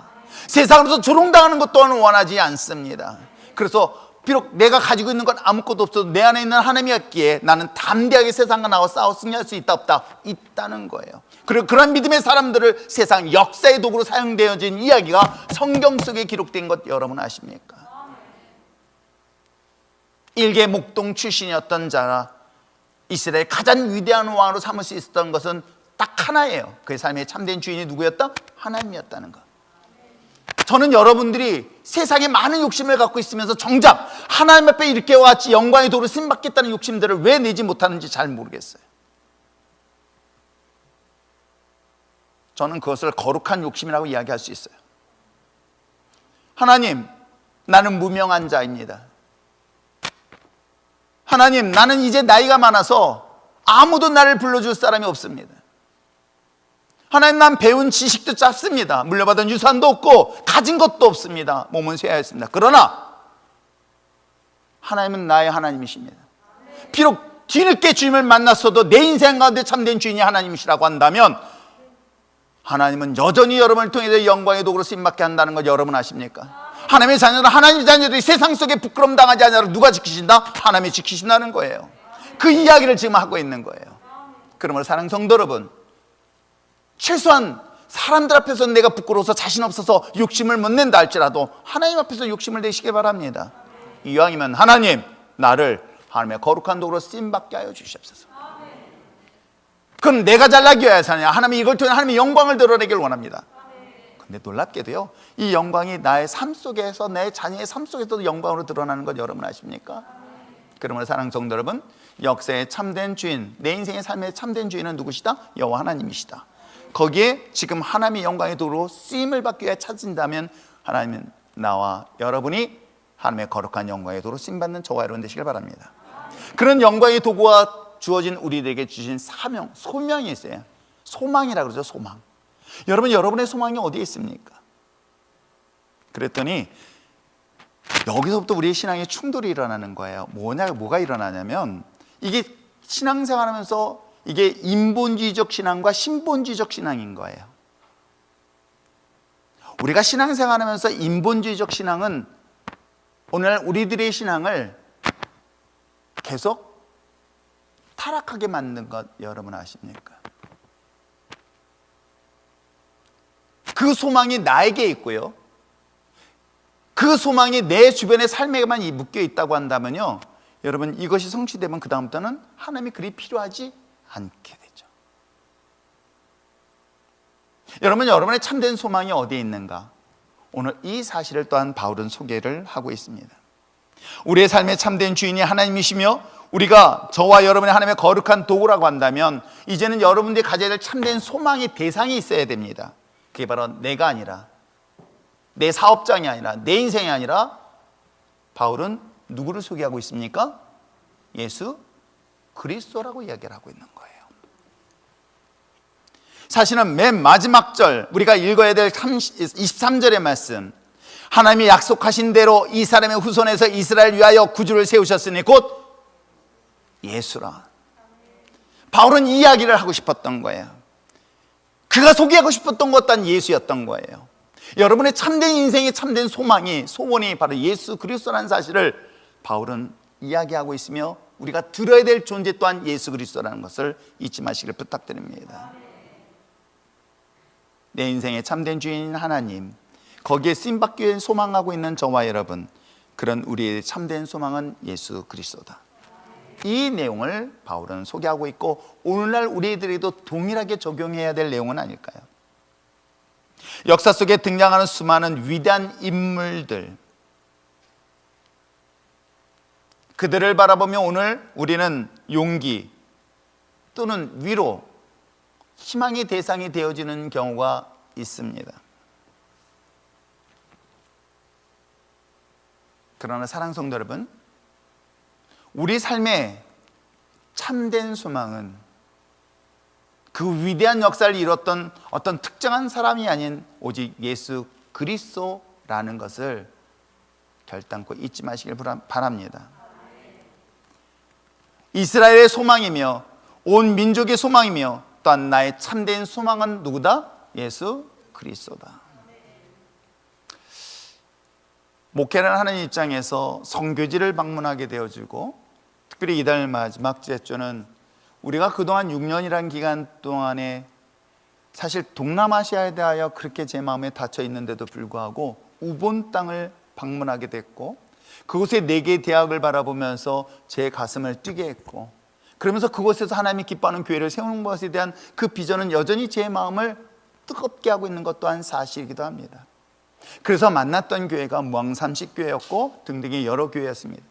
세상으로서 조롱당하는 것 또한 원하지 않습니다. 그래서 비록 내가 가지고 있는 건 아무것도 없어도 내 안에 있는 하나님이었기에 나는 담대하게 세상과 나와 싸워 승리할 수 있다 없다? 있다는 거예요. 그리고 그런 믿음의 사람들을 세상 역사의 도구로 사용되어진 이야기가 성경 속에 기록된 것 여러분 아십니까? 일개 목동 출신이었던 자라 이스라엘 가장 위대한 왕으로 삼을 수 있었던 것은 딱 하나예요. 그의 삶의 참된 주인이 누구였다? 하나님이었다는 것. 저는 여러분들이 세상에 많은 욕심을 갖고 있으면서 정작 하나님 앞에 이렇게 같이 영광의 도를 쓰임받겠다는 욕심들을 왜 내지 못하는지 잘 모르겠어요. 저는 그것을 거룩한 욕심이라고 이야기할 수 있어요. 하나님, 나는 무명한 자입니다. 하나님, 나는 이제 나이가 많아서 아무도 나를 불러줄 사람이 없습니다. 하나님, 난 배운 지식도 짧습니다. 물려받은 유산도 없고 가진 것도 없습니다. 몸은 쇠하였습니다. 그러나 하나님은 나의 하나님이십니다. 비록 뒤늦게 주님을 만났어도 내 인생 가운데 참된 주인이 하나님이시라고 한다면 하나님은 여전히 여러분을 통해서 영광의 도구로 쓰임받게 한다는 것 여러분 아십니까? 하나님의 자녀들, 하나님의 자녀들이 세상 속에 부끄러움 당하지 않도록 누가 지키신다? 하나님이 지키신다는 거예요. 그 이야기를 지금 하고 있는 거예요. 그러므로 사랑하는 성도 여러분, 최소한 사람들 앞에서 내가 부끄러워서 자신 없어서 욕심을 못 낸다 할지라도 하나님 앞에서 욕심을 내시기 바랍니다. 이왕이면 하나님, 나를 하나님의 거룩한 도구로 쓰임받게 하여 주시옵소서. 그럼 내가 잘나기 위해서 하냐? 하나님이 이걸 통해 하나님의 영광을 드러내기를 원합니다. 근데 놀랍게도요, 이 영광이 나의 삶 속에서, 내 자녀의 삶 속에서도 영광으로 드러나는 것 여러분 아십니까? 그러므로 사랑하는 성도 여러분, 역사의 참된 주인, 내 인생의 삶의 참된 주인은 누구시다? 여호와 하나님이시다. 거기에 지금 하나님의 영광의 도로 쓰임을 받기 위해 찾은다면 하나님은 나와 여러분이 하나님의 거룩한 영광의 도로 쓰임받는 저와 여러분 되시길 바랍니다. 그런 영광의 도구가 주어진 우리들에게 주신 사명, 소명이 있어요. 소망이라고 그러죠. 소망. 여러분, 여러분의 소망이 어디에 있습니까? 그랬더니 여기서부터 우리의 신앙에 충돌이 일어나는 거예요. 뭐가 일어나냐면, 이게 신앙생활하면서 이게 인본주의적 신앙과 신본주의적 신앙인 거예요. 우리가 신앙생활하면서 인본주의적 신앙은 오늘 우리들의 신앙을 계속 타락하게 만든 것 여러분 아십니까? 그 소망이 나에게 있고요, 그 소망이 내 주변의 삶에만 묶여 있다고 한다면요, 여러분, 이것이 성취되면 그 다음부터는 하나님이 그리 필요하지 않게 되죠. 여러분, 여러분의 참된 소망이 어디에 있는가? 오늘 이 사실을 또한 바울은 소개를 하고 있습니다. 우리의 삶의 참된 주인이 하나님이시며 우리가 저와 여러분의 하나님의 거룩한 도구라고 한다면 이제는 여러분들이 가져야 될 참된 소망의 대상이 있어야 됩니다. 그게 바로 내가 아니라, 내 사업장이 아니라, 내 인생이 아니라, 바울은 누구를 소개하고 있습니까? 예수 그리스도라고 이야기를 하고 있는 거예요. 사실은 맨 마지막 절, 우리가 읽어야 될 23절의 말씀, 하나님이 약속하신 대로 이 사람의 후손에서 이스라엘 위하여 구주를 세우셨으니 곧 예수라. 바울은 이 이야기를 하고 싶었던 거예요. 그가 소개하고 싶었던 것 또한 예수였던 거예요. 여러분의 참된 인생의 참된 소망이, 소원이 바로 예수 그리스도라는 사실을 바울은 이야기하고 있으며 우리가 들어야 될 존재 또한 예수 그리스도라는 것을 잊지 마시기를 부탁드립니다. 내 인생의 참된 주인인 하나님, 거기에 쓰임받기 위해 소망하고 있는 저와 여러분, 그런 우리의 참된 소망은 예수 그리스도다. 이 내용을 바울은 소개하고 있고 오늘날 우리들에게도 동일하게 적용해야 될 내용은 아닐까요? 역사 속에 등장하는 수많은 위대한 인물들, 그들을 바라보며 오늘 우리는 용기 또는 위로, 희망의 대상이 되어지는 경우가 있습니다. 그러나 사랑하는 성도 여러분, 우리 삶의 참된 소망은 그 위대한 역사를 이뤘던 어떤 특정한 사람이 아닌 오직 예수 그리스도라는 것을 결단코 잊지 마시길 바랍니다. 이스라엘의 소망이며 온 민족의 소망이며 또한 나의 참된 소망은 누구다? 예수 그리스도다. 목회를 하는 입장에서 선교지를 방문하게 되어지고, 특별히 이달 마지막 주에는 우리가 그동안 6년이라는 기간 동안에 사실 동남아시아에 대하여 그렇게 제 마음에 닫혀 있는데도 불구하고 우본 땅을 방문하게 됐고, 그곳의 4개의 대학을 바라보면서 제 가슴을 뛰게 했고, 그러면서 그곳에서 하나님이 기뻐하는 교회를 세우는 것에 대한 그 비전은 여전히 제 마음을 뜨겁게 하고 있는 것 또한 사실이기도 합니다. 그래서 만났던 교회가 무항삼식교회였고 등등의 여러 교회였습니다.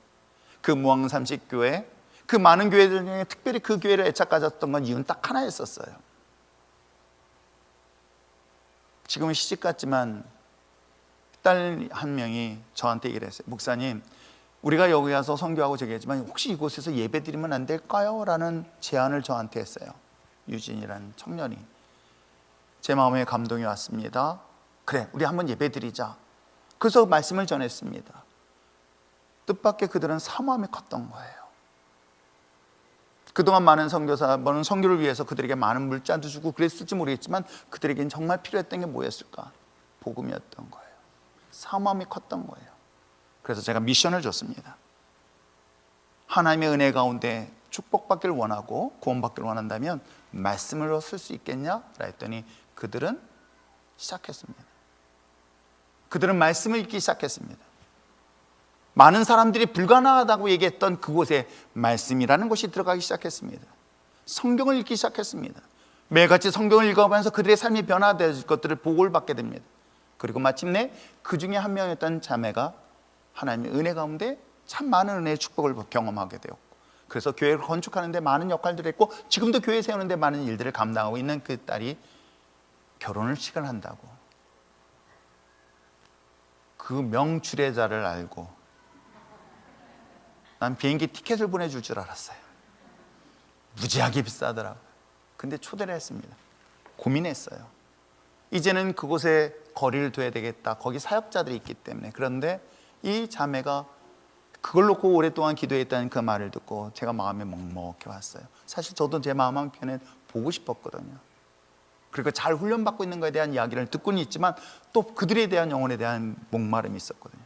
그 무항삼식교회, 그 많은 교회들 중에 특별히 그 교회를 애착 가졌던 건 이유는 딱 하나였었어요. 지금은 시집 갔지만 딸 한 명이 저한테 얘기를 했어요. 목사님, 우리가 여기 와서 선교하고 저기 했지만 혹시 이곳에서 예배 드리면 안 될까요? 라는 제안을 저한테 했어요. 유진이라는 청년이. 제 마음에 감동이 왔습니다. 그래, 우리 한번 예배 드리자. 그래서 말씀을 전했습니다. 뜻밖의 그들은 사모함이 컸던 거예요. 그동안 많은 선교사들은 선교를 위해서 그들에게 많은 물자도 주고 그랬을지 모르겠지만 그들에겐 정말 필요했던 게 뭐였을까? 복음이었던 거예요. 사모함이 컸던 거예요. 그래서 제가 미션을 줬습니다. 하나님의 은혜 가운데 축복받기를 원하고 구원받기를 원한다면 말씀으로 쓸 수 있겠냐? 라 했더니 그들은 시작했습니다. 그들은 말씀을 읽기 시작했습니다. 많은 사람들이 불가능하다고 얘기했던 그곳에 말씀이라는 것이 들어가기 시작했습니다. 성경을 읽기 시작했습니다. 매일같이 성경을 읽어가면서 그들의 삶이 변화될 것들을 보고를 받게 됩니다. 그리고 마침내 그 중에 한 명이었던 자매가 하나님의 은혜 가운데 참 많은 은혜의 축복을 경험하게 되었고, 그래서 교회를 건축하는 데 많은 역할들을 했고 지금도 교회 세우는 데 많은 일들을 감당하고 있는 그 딸이 결혼을 한다고 그 명주례자를 알고 난 비행기 티켓을 보내줄 줄 알았어요. 무지하게 비싸더라고요. 근데 초대를 했습니다. 고민했어요. 이제는 그곳에 거리를 둬야 되겠다. 거기 사역자들이 있기 때문에. 그런데 이 자매가 그걸 놓고 오랫동안 기도했다는 그 말을 듣고 제가 마음에 먹먹해 왔어요. 사실 저도 제 마음 한편에 보고 싶었거든요. 그리고 잘 훈련받고 있는 것에 대한 이야기를 듣고는 있지만 또 그들에 대한 영혼에 대한 목마름이 있었거든요.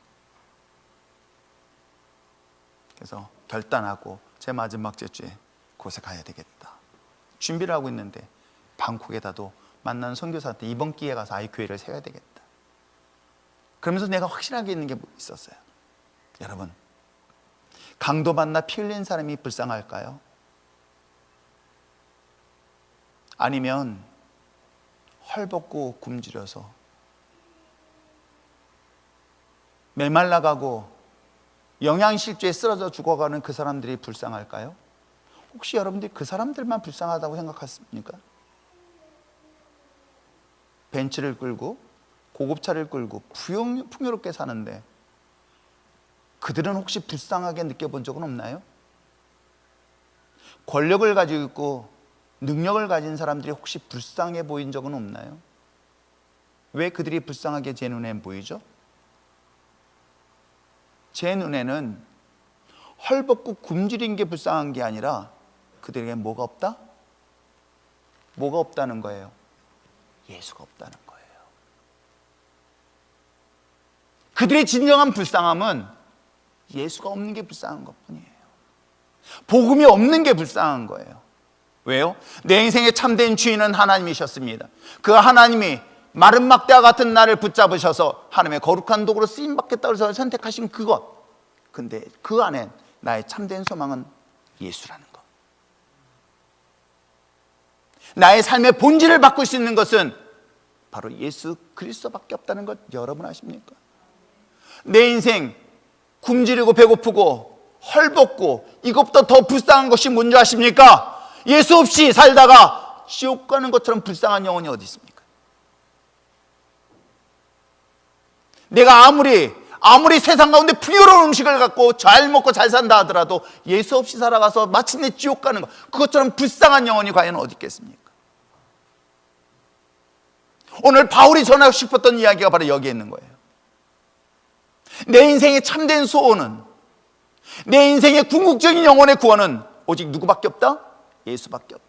그래서 결단하고 제 마지막 제주에 곳에 가야 되겠다. 준비를 하고 있는데 방콕에다도 만난 선교사한테 이번 기회에 가서 아이 교회를 세워야 되겠다. 그러면서 내가 확신하게 있는 게 있었어요. 여러분, 강도 만나 피 흘린 사람이 불쌍할까요? 아니면 헐벗고 굶주려서 메말라가고 영양실조에 쓰러져 죽어가는 그 사람들이 불쌍할까요? 혹시 여러분들이 그 사람들만 불쌍하다고 생각하십니까? 벤츠를 끌고 고급차를 끌고 풍요롭게 사는데 그들은 혹시 불쌍하게 느껴본 적은 없나요? 권력을 가지고 있고 능력을 가진 사람들이 혹시 불쌍해 보인 적은 없나요? 왜 그들이 불쌍하게 제 눈에 보이죠? 제 눈에는 헐벗고 굶주린 게 불쌍한 게 아니라 그들에게 뭐가 없다? 뭐가 없다는 거예요? 예수가 없다는 거예요. 그들의 진정한 불쌍함은 예수가 없는 게 불쌍한 것뿐이에요. 복음이 없는 게 불쌍한 거예요. 왜요? 내 인생의 참된 주인은 하나님이셨습니다. 그 하나님이 마른 막대와 같은 나를 붙잡으셔서 하나님의 거룩한 도구로 쓰임받겠다고 해서 선택하신 그것, 근데 그 안에 나의 참된 소망은 예수라는 것. 나의 삶의 본질을 바꿀 수 있는 것은 바로 예수 그리스도밖에 없다는 것 여러분 아십니까? 내 인생 굶주리고 배고프고 헐벗고 이것보다 더 불쌍한 것이 뭔지 아십니까? 예수 없이 살다가 지옥 가는 것처럼 불쌍한 영혼이 어디 있습니까? 내가 아무리 세상 가운데 풍요로운 음식을 갖고 잘 먹고 잘 산다 하더라도 예수 없이 살아가서 마침내 지옥 가는 것, 그것처럼 불쌍한 영혼이 과연 어디 있겠습니까? 오늘 바울이 전하고 싶었던 이야기가 바로 여기에 있는 거예요. 내 인생의 참된 소원은, 내 인생의 궁극적인 영혼의 구원은 오직 누구밖에 없다? 예수밖에 없다.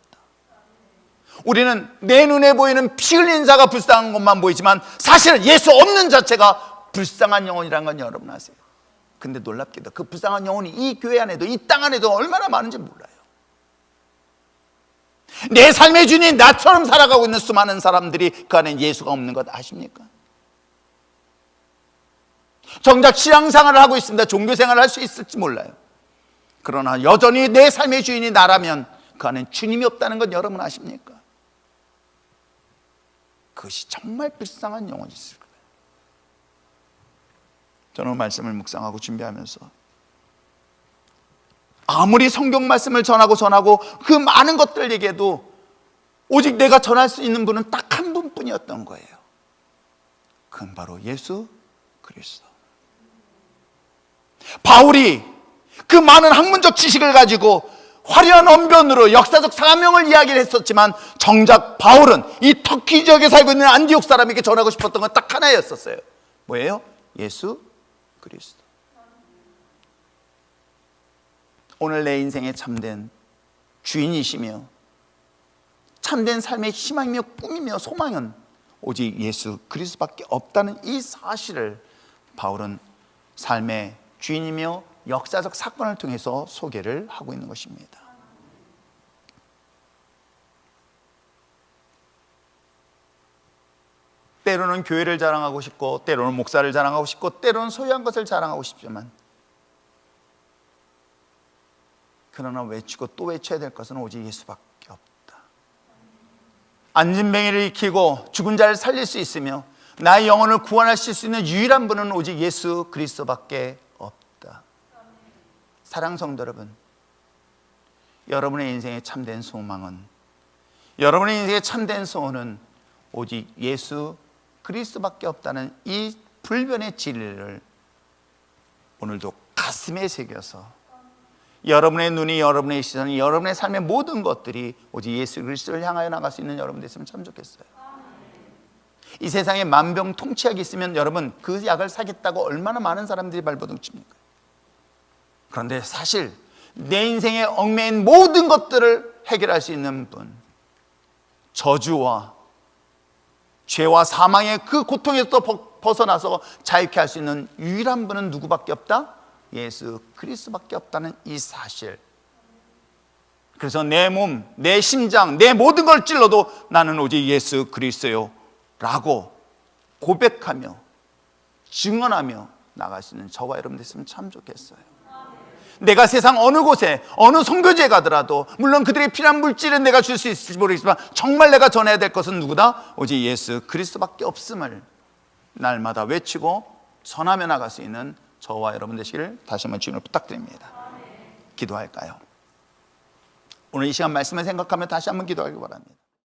우리는 내 눈에 보이는 피 흘린 자가 불쌍한 것만 보이지만 사실은 예수 없는 자체가 불쌍한 영혼이라는 건 여러분 아세요? 근데 놀랍게도 그 불쌍한 영혼이 이 교회 안에도 이 땅 안에도 얼마나 많은지 몰라요. 내 삶의 주인이 나처럼 살아가고 있는 수많은 사람들이 그 안에 예수가 없는 것 아십니까? 정작 신앙생활을 하고 있습니다. 종교생활을 할 수 있을지 몰라요. 그러나 여전히 내 삶의 주인이 나라면 그 안에 주님이 없다는 건 여러분 아십니까? 그것이 정말 불쌍한 영혼이 있을 거예요. 저는 말씀을 묵상하고 준비하면서 아무리 성경 말씀을 전하고 그 많은 것들 얘기해도 오직 내가 전할 수 있는 분은 딱 한 분뿐이었던 거예요. 그건 바로 예수 그리스도. 바울이 그 많은 학문적 지식을 가지고 화려한 언변으로 역사적 사명을 이야기를 했었지만 정작 바울은 이 터키 지역에 살고 있는 안디옥 사람에게 전하고 싶었던 건 딱 하나였었어요. 뭐예요? 예수 그리스도. 오늘 내 인생에 참된 주인이시며 참된 삶의 희망이며 꿈이며 소망은 오직 예수 그리스도밖에 없다는 이 사실을 바울은 삶의 주인이며 역사적 사건을 통해서 소개를 하고 있는 것입니다. 때로는 교회를 자랑하고 싶고, 때로는 목사를 자랑하고 싶고, 때로는 소유한 것을 자랑하고 싶지만, 그러나 외치고 또 외쳐야 될 것은 오직 예수밖에 없다. 안진뱅이를 익히고 죽은 자를 살릴 수 있으며 나의 영혼을 구원하실 수 있는 유일한 분은 오직 예수 그리스도밖에 없다. 사랑 성도 여러분, 여러분의 인생에 참된 소망은, 여러분의 인생에 참된 소원은 오직 예수 그리스도밖에 없다는 이 불변의 진리를 오늘도 가슴에 새겨서 여러분의 눈이, 여러분의 시선이, 여러분의 삶의 모든 것들이 오직 예수 그리스도를 향하여 나갈 수 있는 여러분 됐으면 참 좋겠어요. 이 세상에 만병통치약이 있으면 여러분 그 약을 사겠다고 얼마나 많은 사람들이 발버둥칩니까? 그런데 사실 내 인생에 얽매인 모든 것들을 해결할 수 있는 분, 저주와 죄와 사망의 그 고통에서 벗어나서 자유케 할 수 있는 유일한 분은 누구밖에 없다? 예수 그리스도밖에 없다는 이 사실. 그래서 내 몸, 내 심장, 내 모든 걸 찔러도 나는 오직 예수 그리스도요 라고 고백하며 증언하며 나갈 수 있는 저와 여러분 됐으면 참 좋겠어요. 내가 세상 어느 곳에 어느 선교지에 가더라도 물론 그들의 필요한 물질은 내가 줄 수 있을지 모르겠지만 정말 내가 전해야 될 것은 누구다? 오직 예수 그리스도밖에 없음을 날마다 외치고 전하며 나갈 수 있는 저와 여러분 되시기를 다시 한번 주님을 부탁드립니다. 기도할까요? 오늘 이 시간 말씀을 생각하며 다시 한번 기도하기 바랍니다.